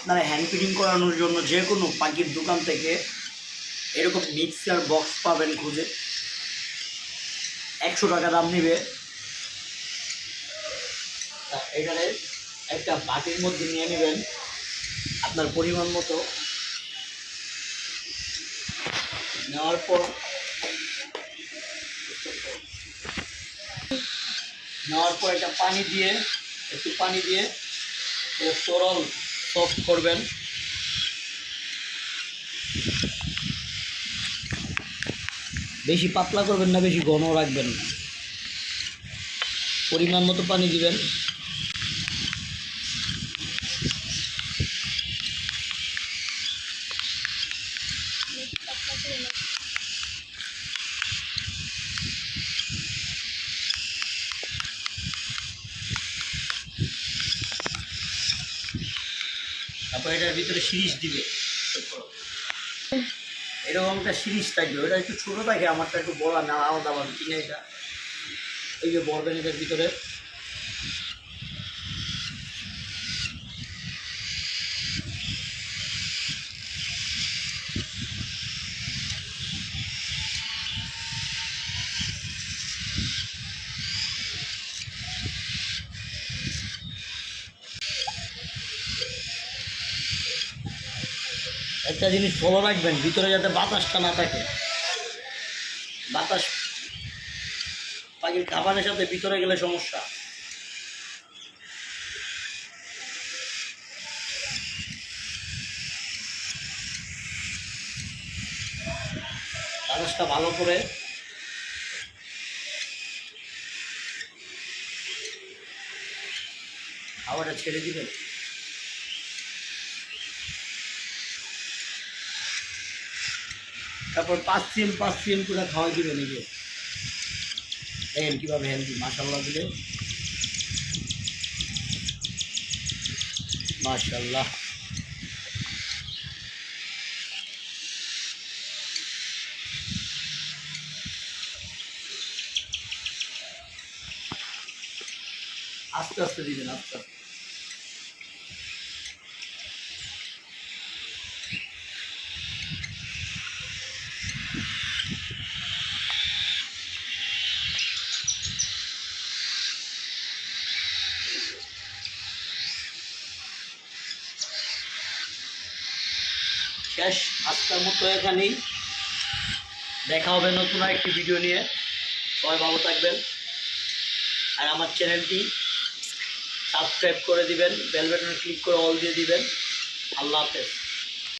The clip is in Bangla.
আপনারা হ্যান্ড ফিডিং করানোর জন্য যে কোনো পাখির দোকান থেকে এরকম মিক্সার বক্স পাবেন খুঁজে, 100 টাকা দাম নেবে। এখানে একটা বাটির মধ্যে নিয়ে নেবেন আপনার পরিমাণ মতো। নেওয়ার পর একটা পানি দিয়ে, একটু পানি দিয়ে তরল সফট করবেন। বেশি পাতলা করবেন না, বেশি ঘন রাখবেন না, পরিমাণ মতো পানি দিবেন। তারপর এটার ভিতরে সিরিজ দিবে, এরকম একটা সিরিজ থাকবে। ওটা একটু ছোটো থাকে, আমারটা একটু বড় না, আলাদাভাবে কিনে এটা। এই যে বলবেন এটার ভিতরে, একটা জিনিস ফলো রাখবেন, ভিতরে যাতে বাতাসটা না থাকে। বাতাস পাখির খাবারের সাথে ভিতরে গেলে সমস্যা। বাতাসটা ভালো করে খাবারটা ছেড়ে দিবেন। তারপর 5 সিএম করে খাওয়াই দিবেন। এই যে দেখেন কীভাবে হেলদি, মাশাল্লাহ দিলে, মাশাল্লাহ। আস্তে আস্তে দিবেন, আস্তে আস্তে। শেষ, আজকের মতো এখানেই। দেখা হবে নতুন একটি ভিডিও নিয়ে। সবাই ভালো থাকবেন, আর আমার চ্যানেলটি সাবস্ক্রাইব করে দিবেন, বেল বাটনে ক্লিক করে অল দিয়ে দিবেন। আল্লাহ হাফেজ।